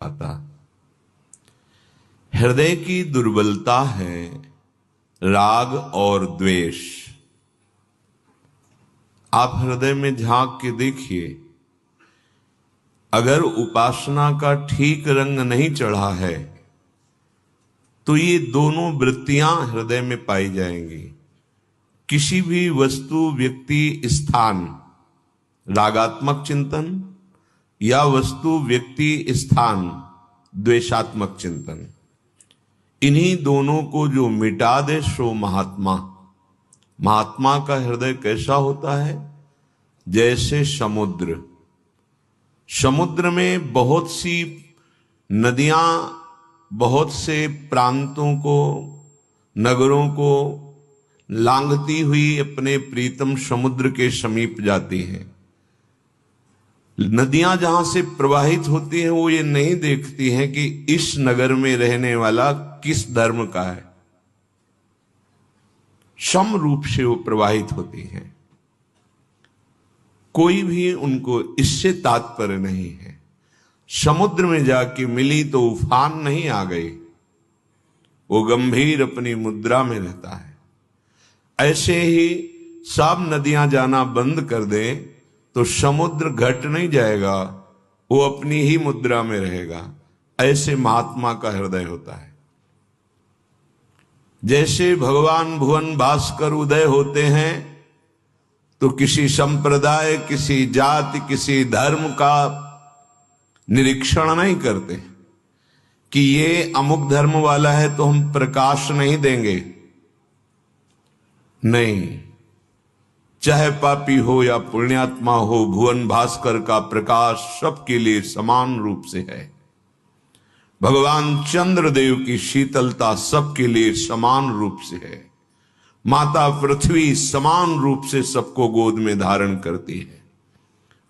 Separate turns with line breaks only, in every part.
पाता। हृदय की दुर्बलता है राग और द्वेष। आप हृदय में झांक के देखिए, अगर उपासना का ठीक रंग नहीं चढ़ा है तो ये दोनों वृत्तियां हृदय में पाई जाएंगी। किसी भी वस्तु, व्यक्ति, स्थान, रागात्मक चिंतन या वस्तु, व्यक्ति, स्थान, द्वेषात्मक चिंतन, इन्हीं दोनों को जो मिटा दे सो महात्मा। महात्मा का हृदय कैसा होता है? जैसे समुद्र। समुद्र में बहुत सी नदियां बहुत से प्रांतों को, नगरों को लांघती हुई अपने प्रीतम समुद्र के समीप जाती हैं। नदियां जहां से प्रवाहित होती हैं वो ये नहीं देखती हैं कि इस नगर में रहने वाला किस धर्म का है। सम रूप से वो प्रवाहित होती हैं, कोई भी उनको इससे तात्पर्य नहीं है। समुद्र में जाके मिली तो उफान नहीं आ गई, वो गंभीर अपनी मुद्रा में रहता है। ऐसे ही सब नदियां जाना बंद कर दे तो समुद्र घट नहीं जाएगा, वो अपनी ही मुद्रा में रहेगा। ऐसे महात्मा का हृदय होता है। जैसे भगवान भुवन भास्कर उदय होते हैं तो किसी संप्रदाय, किसी जाति, किसी धर्म का निरीक्षण नहीं करते कि ये अमुक धर्म वाला है तो हम प्रकाश नहीं देंगे। नहीं, चाहे पापी हो या पुण्यात्मा हो, भुवन भास्कर का प्रकाश सबके लिए समान रूप से है। भगवान चंद्रदेव की शीतलता सबके लिए समान रूप से है। माता पृथ्वी समान रूप से सबको गोद में धारण करती है।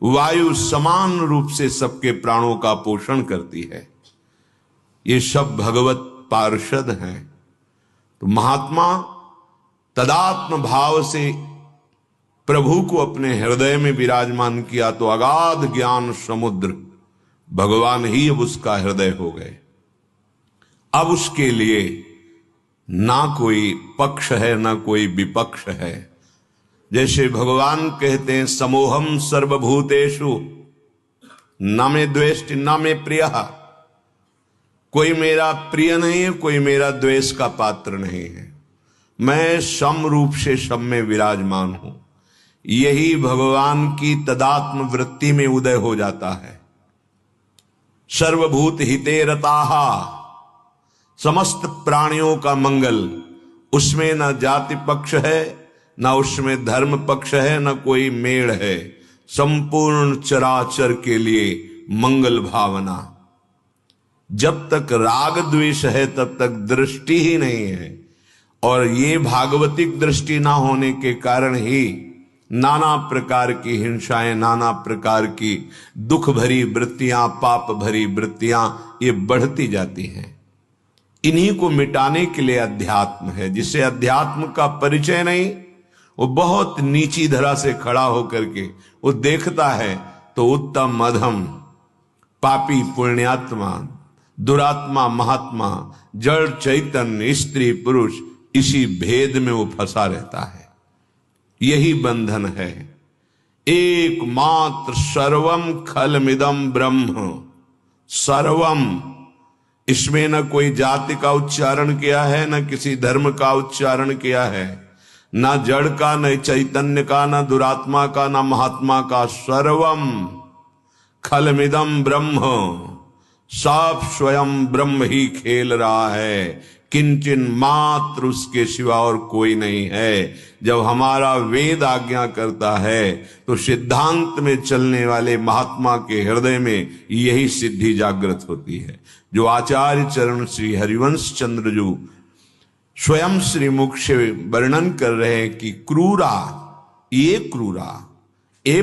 वायु समान रूप से सबके प्राणों का पोषण करती है। ये सब भगवत पार्षद हैं। तो महात्मा तदात्म भाव से प्रभु को अपने हृदय में विराजमान किया तो अगाध ज्ञान समुद्र भगवान ही अब उसका हृदय हो गए। अब उसके लिए ना कोई पक्ष है ना कोई विपक्ष है। जैसे भगवान कहते हैं, समोहम सर्वभूतेषु न मे द्वेष्टि न मे प्रिय। कोई मेरा प्रिय नहीं है, कोई मेरा द्वेष का पात्र नहीं है। मैं सम रूप से सब में विराजमान हूं। यही भगवान की तदात्म वृत्ति में उदय हो जाता है। सर्वभूत हिते रताः, समस्त प्राणियों का मंगल, उसमें न जाति पक्ष है, न उसमें धर्म पक्ष है, न कोई मेड़ है। संपूर्ण चराचर के लिए मंगल भावना। जब तक राग द्वेष है तब तक दृष्टि ही नहीं है, और ये भागवतिक दृष्टि ना होने के कारण ही नाना प्रकार की हिंसाएं, नाना प्रकार की दुख भरी वृत्तियां, पाप भरी वृत्तियां ये बढ़ती जाती हैं। इन्हीं को मिटाने के लिए अध्यात्म है। जिसे अध्यात्म का परिचय नहीं, वो बहुत नीची धरा से खड़ा होकर के वो देखता है तो उत्तम अधम, पापी पुण्यात्मा, दुरात्मा महात्मा, जड़ चैतन्य, स्त्री पुरुष, इसी भेद में वो फंसा रहता है। यही बंधन है। एकमात्र सर्वम खलमिदम ब्रह्म। सर्वम, इसमें न कोई जाति का उच्चारण किया है, न किसी धर्म का उच्चारण किया है, न जड़ का, न चैतन्य का, न दुरात्मा का, न महात्मा का। सर्वम खलमिदम ब्रह्म। सब स्वयं ब्रह्म ही खेल रहा है। किंचन मात्र उसके सिवा और कोई नहीं है। जब हमारा वेद आज्ञा करता है तो सिद्धांत में चलने वाले महात्मा के हृदय में यही सिद्धि जागृत होती है। जो आचार्य चरण श्री हरिवंश चंद्र जो स्वयं श्रीमुख से वर्णन कर रहे हैं कि क्रूरा, ये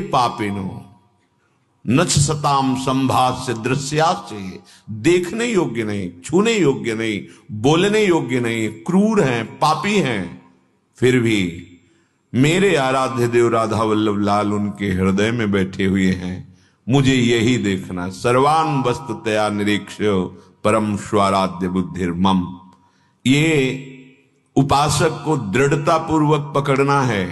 पापिनो नच सताम संभाष्य दृश्यास्य, देखने योग्य नहीं, छूने योग्य नहीं, बोलने योग्य नहीं, क्रूर हैं, पापी हैं, फिर भी मेरे आराध्य देव राधा वल्लभ लाल उनके हृदय में बैठे हुए हैं। मुझे यही देखना। सर्वान वस्तुतया निरीक्ष्य परम स्वाराध्य बुद्धिर्मम। ये उपासक को दृढ़ता पूर्वक पकड़ना है।